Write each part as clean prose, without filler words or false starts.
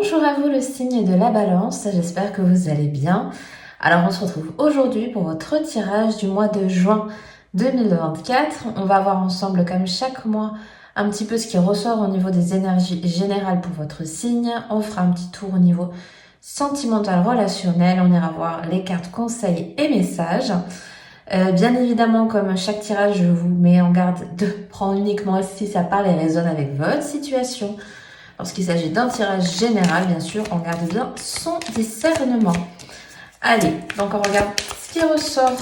Bonjour à vous le signe de la balance, j'espère que vous allez bien. Alors on se retrouve aujourd'hui pour votre tirage du mois de juin 2024. On va voir ensemble comme chaque mois un petit peu ce qui ressort au niveau des énergies générales pour votre signe. On fera un petit tour au niveau sentimental relationnel, on ira voir les cartes conseils et messages. Bien évidemment, comme chaque tirage, je vous mets en garde de prendre uniquement si ça parle et résonne avec votre situation. Lorsqu'il s'agit d'un tirage général, bien sûr, on garde bien son discernement. Allez, donc on regarde ce qui ressort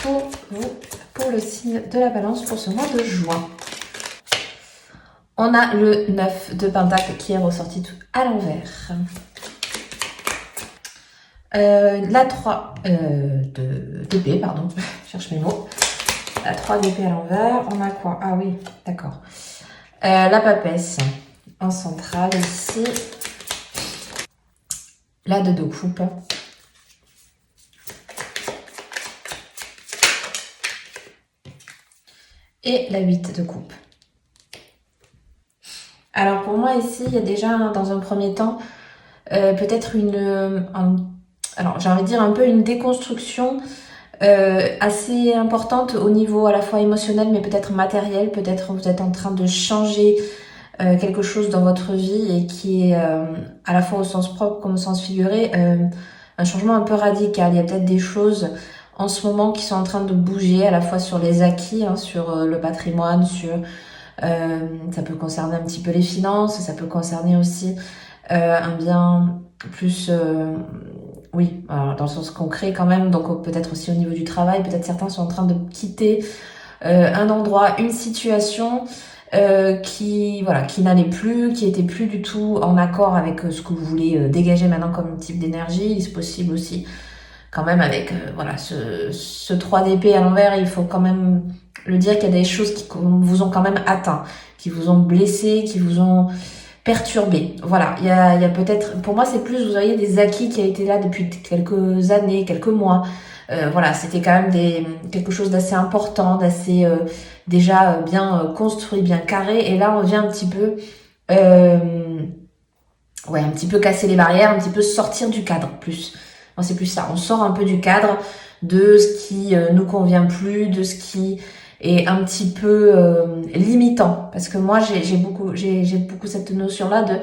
pour vous, pour le signe de la balance pour ce mois de juin. On a le 9 de Pentacle qui est ressorti tout à l'envers. La 3 d'épée, pardon, je cherche mes mots. La 3 d'épée à l'envers. On a quoi? Ah oui, d'accord. La papesse en centrale ici. La 2 de coupe. Et la 8 de coupe. Alors pour moi ici, il y a déjà dans un premier temps peut-être alors j'ai envie de dire un peu une déconstruction assez importante au niveau à la fois émotionnel mais peut-être matériel. Peut-être vous êtes en train de changer quelque chose dans votre vie et qui est à la fois au sens propre comme au sens figuré un changement un peu radical. Il y a peut-être des choses en ce moment qui sont en train de bouger à la fois sur les acquis, sur le patrimoine, ça peut concerner un petit peu les finances, ça peut concerner aussi un bien plus, oui, alors dans le sens concret quand même, donc peut-être aussi au niveau du travail, peut-être certains sont en train de quitter un endroit, une situation qui n'allait plus, qui était plus du tout en accord avec ce que vous voulez dégager maintenant comme type d'énergie. Il est possible aussi quand même avec ce 3 d'épée à l'envers, il faut quand même le dire qu'il y a des choses qui vous ont quand même atteint, qui vous ont blessé, qui vous ont perturbé. Voilà, il y a peut-être, pour moi c'est plus, vous voyez, des acquis qui a été là depuis quelques années, quelques mois. Voilà, c'était quand même quelque chose d'assez important, d'assez déjà bien construit, bien carré. Et là, on vient un petit peu, un petit peu casser les barrières, un petit peu sortir du cadre plus. Moi, c'est plus ça. On sort un peu du cadre de ce qui nous convient plus, de ce qui est un petit peu limitant. Parce que moi, j'ai beaucoup cette notion-là de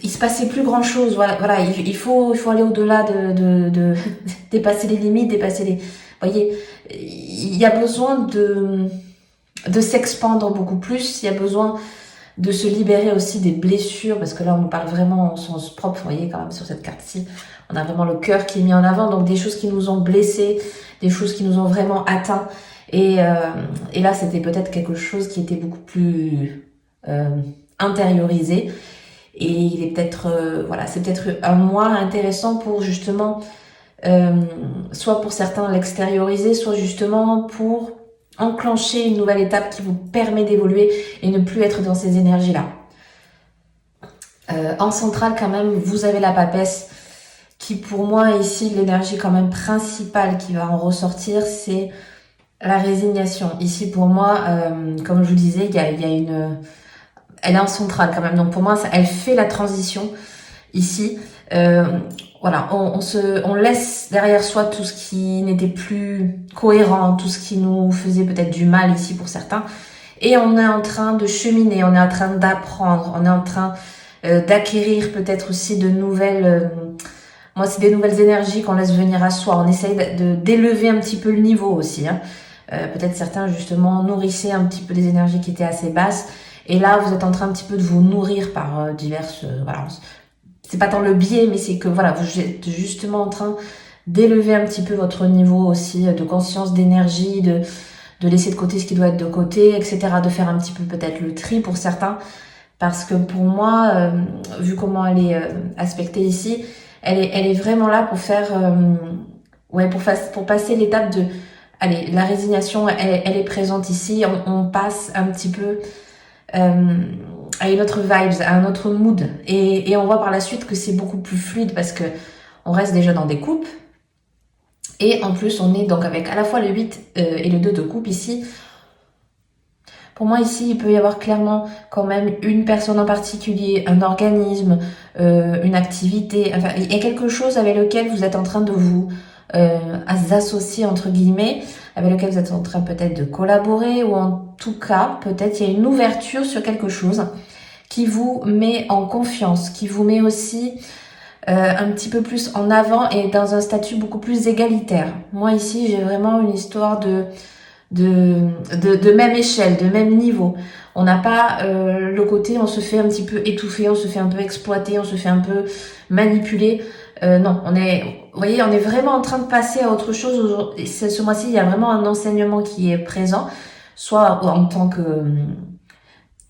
il se passait plus grand chose. Voilà, il faut aller au-delà de dépasser les limites, dépasser les. Vous voyez, il y a besoin de s'expandre beaucoup plus. Il y a besoin de se libérer aussi des blessures, parce que là, on nous parle vraiment en sens propre. Vous voyez, quand même, sur cette carte-ci, on a vraiment le cœur qui est mis en avant. Donc, des choses qui nous ont blessés, des choses qui nous ont vraiment atteints. Et là, c'était peut-être quelque chose qui était beaucoup plus intériorisé. Et il est peut-être, c'est peut-être un mois intéressant pour justement, soit pour certains l'extérioriser, soit justement pour enclencher une nouvelle étape qui vous permet d'évoluer et ne plus être dans ces énergies-là. En centrale, quand même, vous avez la papesse qui, pour moi, ici, l'énergie quand même principale qui va en ressortir, c'est la résignation. Ici, pour moi, comme je vous disais, il y a une... Elle est en centrale quand même. Donc, pour moi, elle fait la transition ici. On laisse derrière soi tout ce qui n'était plus cohérent, tout ce qui nous faisait peut-être du mal ici pour certains. Et on est en train de cheminer, on est en train d'apprendre, on est en train d'acquérir peut-être aussi de nouvelles... moi, c'est des nouvelles énergies qu'on laisse venir à soi. On essaye d'élever un petit peu le niveau aussi. Peut-être certains, justement, nourrissaient un petit peu des énergies qui étaient assez basses. Et là, vous êtes en train un petit peu de vous nourrir par diverses... c'est pas tant le biais, mais c'est que voilà, vous êtes justement en train d'élever un petit peu votre niveau aussi de conscience, d'énergie, de laisser de côté ce qui doit être de côté, etc. De faire un petit peu peut-être le tri pour certains. Parce que pour moi, vu comment elle est aspectée ici, elle est vraiment là pour faire... pour passer l'étape de... Allez, la résignation, elle est présente ici. On passe un petit peu... à une autre vibes, à un autre mood. Et on voit par la suite que c'est beaucoup plus fluide parce que on reste déjà dans des coupes. Et en plus, on est donc avec à la fois le 8 et le 2 de coupe ici. Pour moi ici, il peut y avoir clairement quand même une personne en particulier, un organisme, une activité, enfin il y a quelque chose avec lequel vous êtes en train de vous associer entre guillemets, avec lequel vous êtes en train peut-être de collaborer, ou en tout cas peut-être il y a une ouverture sur quelque chose qui vous met en confiance, qui vous met aussi un petit peu plus en avant et dans un statut beaucoup plus égalitaire. Moi ici, j'ai vraiment une histoire de même échelle, de même niveau. On n'a pas le côté, on se fait un petit peu étouffer, on se fait un peu exploiter, on se fait un peu manipuler. Non, vous voyez, on est vraiment en train de passer à autre chose. Ce mois-ci, il y a vraiment un enseignement qui est présent, soit en tant que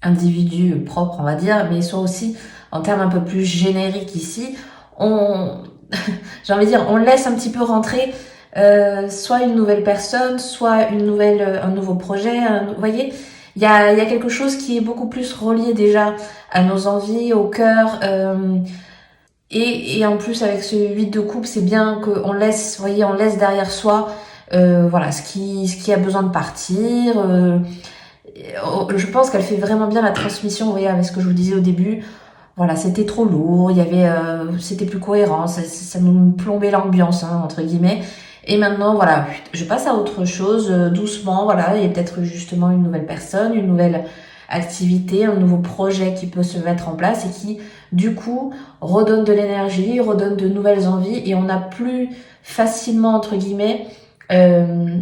individu propre, on va dire, mais soit aussi en termes un peu plus génériques ici. J'ai envie de dire, on laisse un petit peu rentrer soit une nouvelle personne, soit un nouveau projet. Vous voyez, il y a quelque chose qui est beaucoup plus relié déjà à nos envies, au cœur. Et en plus, avec ce 8 de coupe, c'est bien qu'on laisse, vous voyez, on laisse derrière soi voilà, ce qui a besoin de partir. Je pense qu'elle fait vraiment bien la transmission, vous voyez, avec ce que je vous disais au début. Voilà, c'était trop lourd, c'était plus cohérent, ça nous plombait l'ambiance, hein, entre guillemets. Et maintenant, voilà, je passe à autre chose, doucement, voilà, il y a peut-être justement une nouvelle personne, une nouvelle activité, un nouveau projet qui peut se mettre en place et qui, du coup, redonne de l'énergie, redonne de nouvelles envies et on a plus facilement, entre guillemets, euh,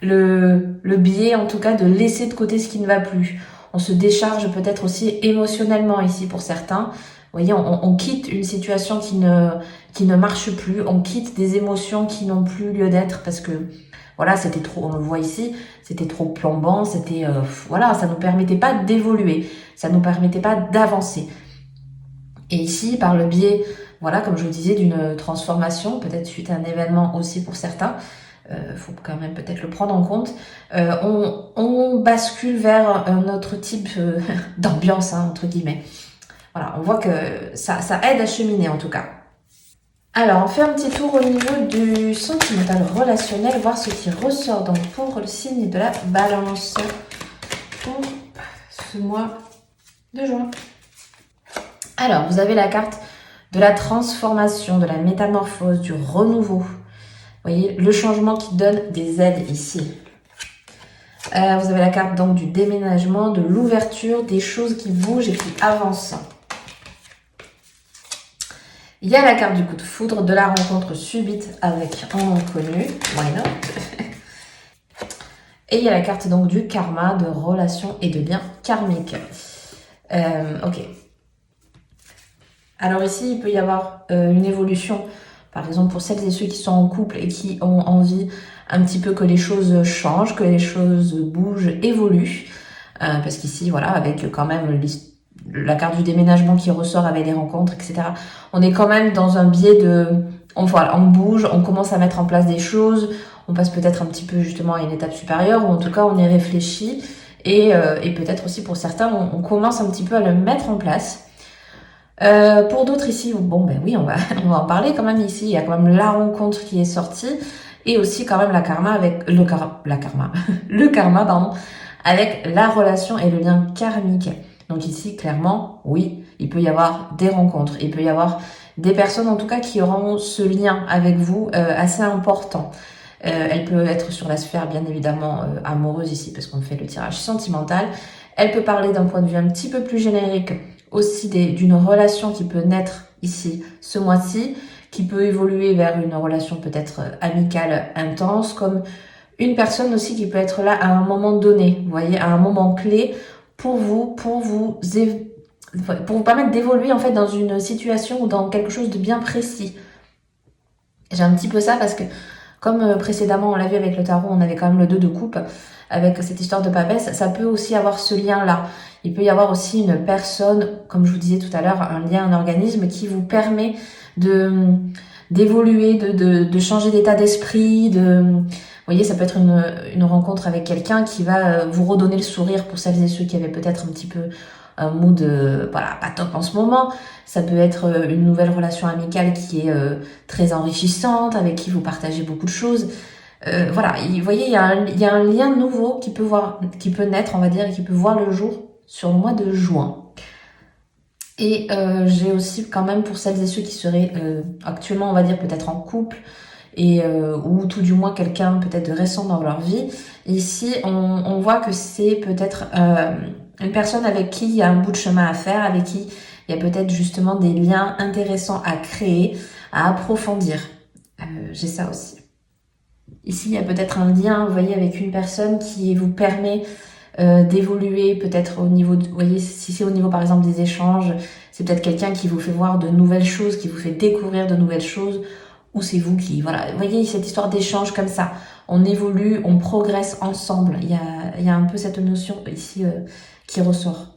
le biais, en tout cas, de laisser de côté ce qui ne va plus. On se décharge peut-être aussi émotionnellement ici pour certains. Vous voyez, on quitte une situation qui ne marche plus, on quitte des émotions qui n'ont plus lieu d'être parce que voilà, c'était trop, on le voit ici, c'était trop plombant, voilà, ça nous permettait pas d'évoluer, ça nous permettait pas d'avancer. Et ici, par le biais, voilà, comme je vous disais, d'une transformation, peut-être suite à un événement aussi pour certains, faut quand même peut-être le prendre en compte, on bascule vers un autre type d'ambiance, hein, entre guillemets. Voilà, on voit que ça aide à cheminer en tout cas. Alors, on fait un petit tour au niveau du sentimental relationnel, voir ce qui ressort donc pour le signe de la balance pour ce mois de juin. Alors, vous avez la carte de la transformation, de la métamorphose, du renouveau. Vous voyez, le changement qui donne des aides ici. Vous avez la carte donc du déménagement, de l'ouverture, des choses qui bougent et qui avancent. Il y a la carte du coup de foudre, de la rencontre subite avec un inconnu. Why not? Et il y a la carte donc du karma, de relations et de liens karmiques. Ok. Alors ici, il peut y avoir une évolution. Par exemple, pour celles et ceux qui sont en couple et qui ont envie un petit peu que les choses changent, que les choses bougent, évoluent. Parce qu'ici, voilà, avec quand même la carte du déménagement qui ressort avec les rencontres, etc. On est quand même dans un biais on bouge, on commence à mettre en place des choses, on passe peut-être un petit peu justement à une étape supérieure, ou en tout cas on est réfléchi, et peut-être aussi pour certains, on commence un petit peu à le mettre en place. Pour d'autres ici, bon ben oui, on va en parler quand même ici, il y a quand même la rencontre qui est sortie, et aussi quand même la karma avec le karma, pardon, avec la relation et le lien karmique. Donc ici, clairement, oui, il peut y avoir des rencontres, il peut y avoir des personnes en tout cas qui auront ce lien avec vous assez important. Elle peut être sur la sphère bien évidemment amoureuse ici parce qu'on fait le tirage sentimental. Elle peut parler d'un point de vue un petit peu plus générique aussi d'une relation qui peut naître ici ce mois-ci, qui peut évoluer vers une relation peut-être amicale intense, comme une personne aussi qui peut être là à un moment donné, vous voyez, à un moment clé pour vous permettre d'évoluer en fait dans une situation ou dans quelque chose de bien précis. J'ai un petit peu ça parce que comme précédemment on l'a vu avec le tarot, on avait quand même le 2 de coupe avec cette histoire de papesse, ça peut aussi avoir ce lien-là. Il peut y avoir aussi une personne, comme je vous disais tout à l'heure, un lien, un organisme qui vous permet d'évoluer, de changer d'état d'esprit, vous voyez, ça peut être une rencontre avec quelqu'un qui va vous redonner le sourire pour celles et ceux qui avaient peut-être un petit peu un mood, voilà, pas top en ce moment. Ça peut être une nouvelle relation amicale qui est très enrichissante, avec qui vous partagez beaucoup de choses. Voilà, vous voyez, il y a un lien nouveau qui peut naître, on va dire, et qui peut voir le jour sur le mois de juin. Et j'ai aussi quand même pour celles et ceux qui seraient actuellement, on va dire, peut-être en couple, et ou tout du moins quelqu'un peut-être de récent dans leur vie. Ici, on voit que c'est peut-être une personne avec qui il y a un bout de chemin à faire, avec qui il y a peut-être justement des liens intéressants à créer, à approfondir. J'ai ça aussi. Ici, il y a peut-être un lien, vous voyez, avec une personne qui vous permet d'évoluer peut-être au niveau, vous voyez, si c'est au niveau par exemple des échanges, c'est peut-être quelqu'un qui vous fait voir de nouvelles choses, qui vous fait découvrir de nouvelles choses, ou c'est vous qui, voilà, vous voyez, cette histoire d'échange comme ça, on évolue, on progresse ensemble, il y a un peu cette notion ici qui ressort.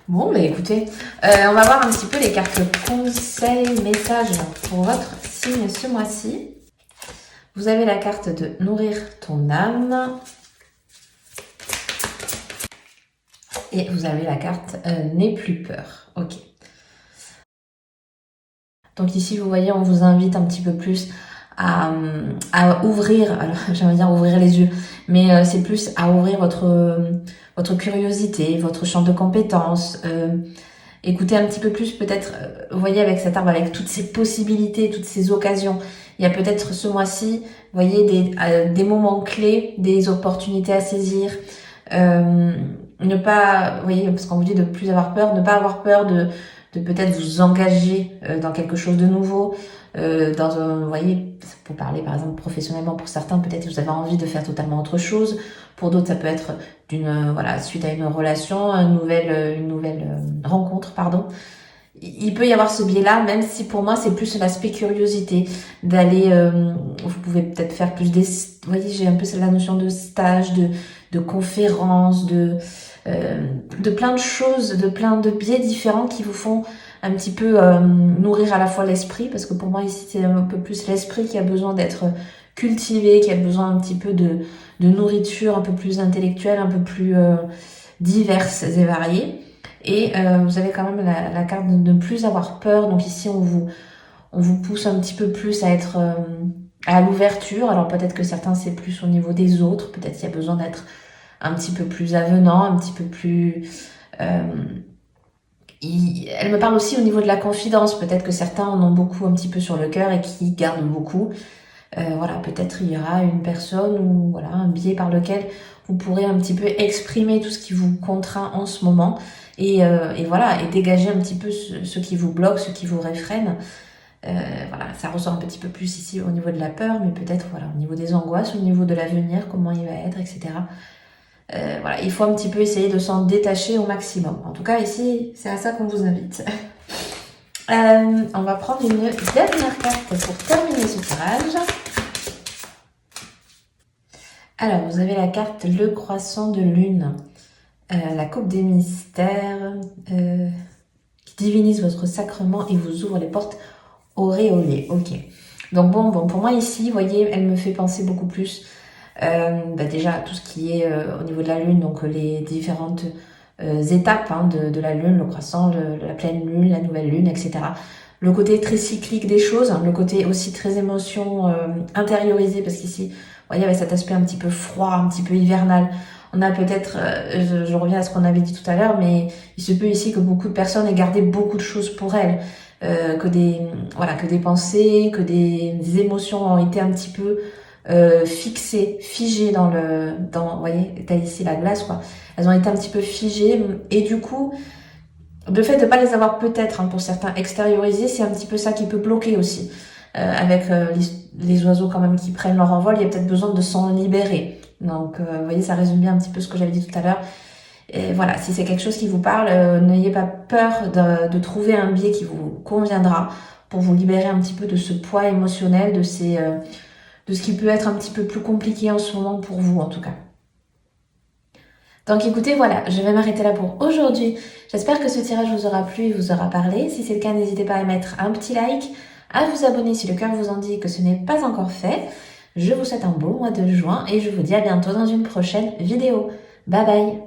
Bon, bah écoutez, on va voir un petit peu les cartes conseils, messages pour votre signe ce mois-ci. Vous avez la carte de nourrir ton âme. Et vous avez la carte n'aie plus peur. Ok. Donc ici, vous voyez, on vous invite un petit peu plus à ouvrir, alors j'aimerais dire ouvrir les yeux, mais c'est plus à ouvrir votre curiosité, votre champ de compétences. Écoutez un petit peu plus peut-être, vous voyez, avec cet arbre, avec toutes ces possibilités, toutes ces occasions. Il y a peut-être ce mois-ci, vous voyez, des moments clés, des opportunités à saisir. Ne pas, vous voyez, parce qu'on vous dit de plus avoir peur, ne pas avoir peur de peut-être vous engager dans quelque chose de nouveau, dans un, vous voyez, pour parler par exemple professionnellement, pour certains peut-être vous avez envie de faire totalement autre chose, pour d'autres ça peut être d'une, voilà, suite à une relation, une nouvelle rencontre, pardon. Il peut y avoir ce biais-là, même si pour moi c'est plus l'aspect curiosité, d'aller, vous pouvez peut-être faire plus des, vous voyez, j'ai un peu la notion de stage, de conférences, de plein de choses, de plein de biais différents qui vous font un petit peu nourrir à la fois l'esprit, parce que pour moi ici c'est un peu plus l'esprit qui a besoin d'être cultivé, qui a besoin un petit peu de nourriture un peu plus intellectuelle, un peu plus diverses et variées. Et vous avez quand même la carte de ne plus avoir peur. Donc ici, on vous pousse un petit peu plus à être à l'ouverture. Alors peut-être que certains, c'est plus au niveau des autres. Peut-être qu'il y a besoin d'être un petit peu plus avenant, un petit peu plus... elle me parle aussi au niveau de la confidence. Peut-être que certains en ont beaucoup un petit peu sur le cœur et qui gardent beaucoup. Voilà, peut-être il y aura une personne ou voilà un biais par lequel vous pourrez un petit peu exprimer tout ce qui vous contraint en ce moment et voilà et dégager un petit peu ce qui vous bloque, ce qui vous réfrène. Voilà, ça ressort un petit peu plus ici au niveau de la peur, mais peut-être voilà au niveau des angoisses, au niveau de l'avenir, comment il va être, etc. Voilà, il faut un petit peu essayer de s'en détacher au maximum. En tout cas, ici, c'est à ça qu'on vous invite. On va prendre une dernière carte pour terminer ce tirage. Alors, vous avez la carte Le Croissant de Lune, la coupe des mystères, qui divinise votre sacrement et vous ouvre les portes auréolées. Ok. Donc bon, pour moi ici, vous voyez, elle me fait penser beaucoup plus déjà tout ce qui est au niveau de la Lune, donc les différentes étapes de la Lune, le croissant, la pleine Lune, la nouvelle Lune, etc. Le côté très cyclique des choses, hein, le côté aussi très émotion intériorisée, parce qu'ici, vous voyez, avec cet aspect un petit peu froid, un petit peu hivernal, on a peut-être, je reviens à ce qu'on avait dit tout à l'heure, mais il se peut ici que beaucoup de personnes aient gardé beaucoup de choses pour elles, que des pensées, que des émotions ont été un petit peu fixées, figées vous voyez, t'as ici la glace, quoi. Elles ont été un petit peu figées, et du coup, le fait de ne pas les avoir peut-être, pour certains, extériorisés, c'est un petit peu ça qui peut bloquer aussi. Avec les oiseaux quand même qui prennent leur envol, il y a peut-être besoin de s'en libérer. Donc, vous voyez, ça résume bien un petit peu ce que j'avais dit tout à l'heure. Et voilà, si c'est quelque chose qui vous parle, n'ayez pas peur de trouver un biais qui vous conviendra pour vous libérer un petit peu de ce poids émotionnel, de ce qui peut être un petit peu plus compliqué en ce moment pour vous en tout cas. Donc écoutez, voilà, je vais m'arrêter là pour aujourd'hui. J'espère que ce tirage vous aura plu et vous aura parlé. Si c'est le cas, n'hésitez pas à mettre un petit like, à vous abonner si le cœur vous en dit que ce n'est pas encore fait. Je vous souhaite un beau mois de juin et je vous dis à bientôt dans une prochaine vidéo. Bye bye!